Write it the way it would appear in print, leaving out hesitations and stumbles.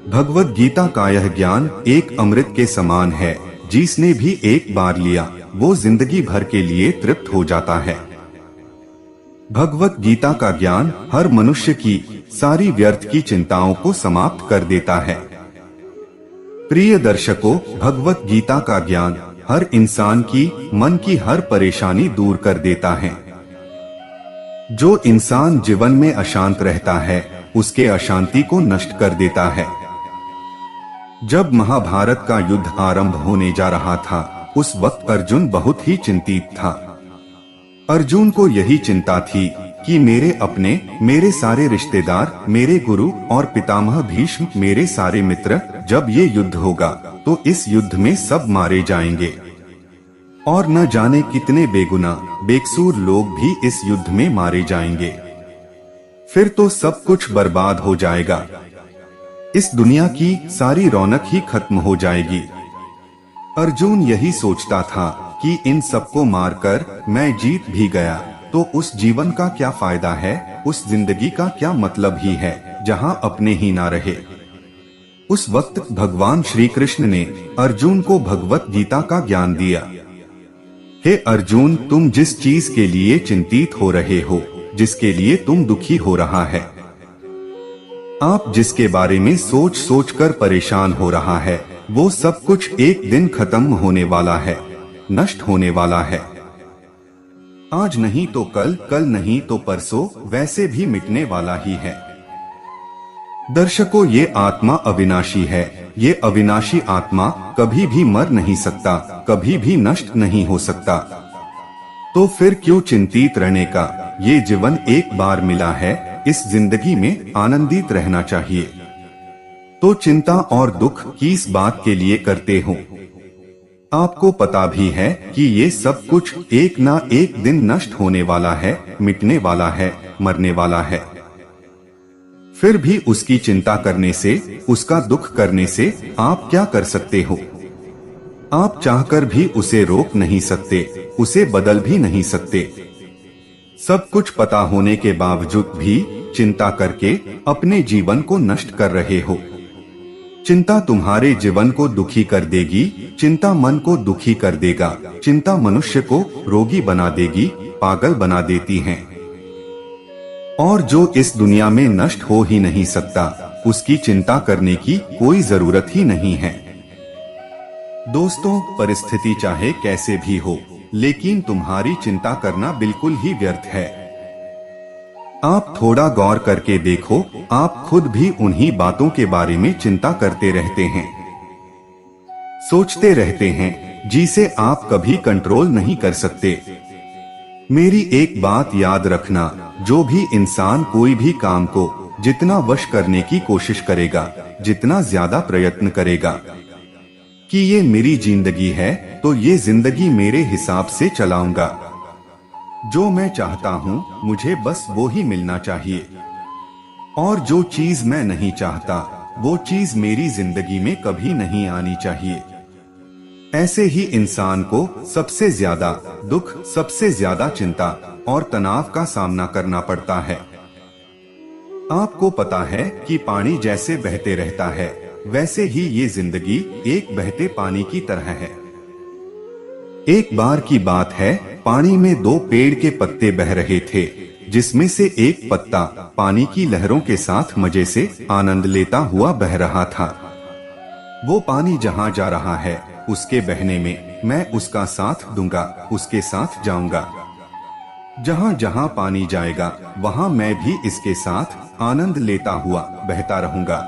भगवत गीता का यह ज्ञान एक अमृत के समान है, जिसने भी एक बार लिया वो जिंदगी भर के लिए तृप्त हो जाता है। भगवत गीता का ज्ञान हर मनुष्य की सारी व्यर्थ की चिंताओं को समाप्त कर देता है। प्रिय दर्शकों, भगवत गीता का ज्ञान हर इंसान की मन की हर परेशानी दूर कर देता है। जो इंसान जीवन में अशांत रहता है, उसके अशांति को नष्ट कर देता है। जब महाभारत का युद्ध आरंभ होने जा रहा था, उस वक्त अर्जुन बहुत ही चिंतित था। अर्जुन को यही चिंता थी कि मेरे अपने, मेरे सारे रिश्तेदार, मेरे गुरु और पितामह भीष्म, मेरे सारे मित्र, जब ये युद्ध होगा तो इस युद्ध में सब मारे जाएंगे और न जाने कितने बेगुनाह बेकसूर लोग भी इस युद्ध में मारे जाएंगे। फिर तो सब कुछ बर्बाद हो जाएगा। इस दुनिया की सारी रौनक ही खत्म हो जाएगी। अर्जुन यही सोचता था कि इन सबको मारकर मैं जीत भी गया तो उस जीवन का क्या फायदा है, उस जिंदगी का क्या मतलब ही है जहां अपने ही ना रहे। उस वक्त भगवान श्री कृष्ण ने अर्जुन को भगवत गीता का ज्ञान दिया। हे अर्जुन, तुम जिस चीज के लिए चिंतित हो रहे हो, जिसके लिए तुम दुखी हो रहा है, आप जिसके बारे में सोच सोच कर परेशान हो रहा है, वो सब कुछ एक दिन खत्म होने वाला है, नष्ट होने वाला है। आज नहीं तो कल, कल नहीं तो परसों, वैसे भी मिटने वाला ही है। दर्शकों, ये आत्मा अविनाशी है। ये अविनाशी आत्मा कभी भी मर नहीं सकता, कभी भी नष्ट नहीं हो सकता। तो फिर क्यों चिंतित रहने का? ये जीवन एक बार मिला है, इस जिंदगी में आनंदित रहना चाहिए। तो चिंता और दुख किस बात के लिए करते हो? आपको पता भी है कि ये सब कुछ एक ना एक दिन नष्ट होने वाला है, मिटने वाला है, मरने वाला है। फिर भी उसकी चिंता करने से, उसका दुख करने से आप क्या कर सकते हो? आप चाहकर भी उसे रोक नहीं सकते, उसे बदल भी नहीं सकते। सब कुछ पता होने के बावजूद भी चिंता करके अपने जीवन को नष्ट कर रहे हो। चिंता तुम्हारे जीवन को दुखी कर देगी, चिंता मन को दुखी कर देगा, चिंता मनुष्य को रोगी बना देगी, पागल बना देती है। और जो इस दुनिया में नष्ट हो ही नहीं सकता, उसकी चिंता करने की कोई जरूरत ही नहीं है। दोस्तों, परिस्थिति चाहे कैसे भी हो, लेकिन तुम्हारी चिंता करना बिल्कुल ही व्यर्थ है। आप थोड़ा गौर करके देखो, आप खुद भी उन्हीं बातों के बारे में चिंता करते रहते हैं, सोचते रहते हैं, जिसे आप कभी कंट्रोल नहीं कर सकते। मेरी एक बात याद रखना, जो भी इंसान कोई भी काम को जितना वश करने की कोशिश करेगा, जितना ज्यादा प्रयत्न करेगा कि ये मेरी जिंदगी है तो ये जिंदगी मेरे हिसाब से चलाऊंगा, जो मैं चाहता हूँ मुझे बस वो ही मिलना चाहिए, और जो चीज मैं नहीं चाहता वो चीज मेरी जिंदगी में कभी नहीं आनी चाहिए। ऐसे ही इंसान को सबसे ज्यादा दुख, सबसे ज्यादा चिंता और तनाव का सामना करना पड़ता है। आपको पता है कि पानी जैसे बहते रहता है, वैसे ही ये जिंदगी एक बहते पानी की तरह है। एक बार की बात है, पानी में दो पेड़ के पत्ते बह रहे थे, जिसमें से एक पत्ता पानी की लहरों के साथ मजे से आनंद लेता हुआ बह रहा था। वो पानी जहाँ जा रहा है, उसके बहने में मैं उसका साथ दूंगा, उसके साथ जाऊंगा। जहाँ जहाँ पानी जाएगा, वहाँ मैं भी इसके साथ आनंद लेता हुआ बहता रहूंगा।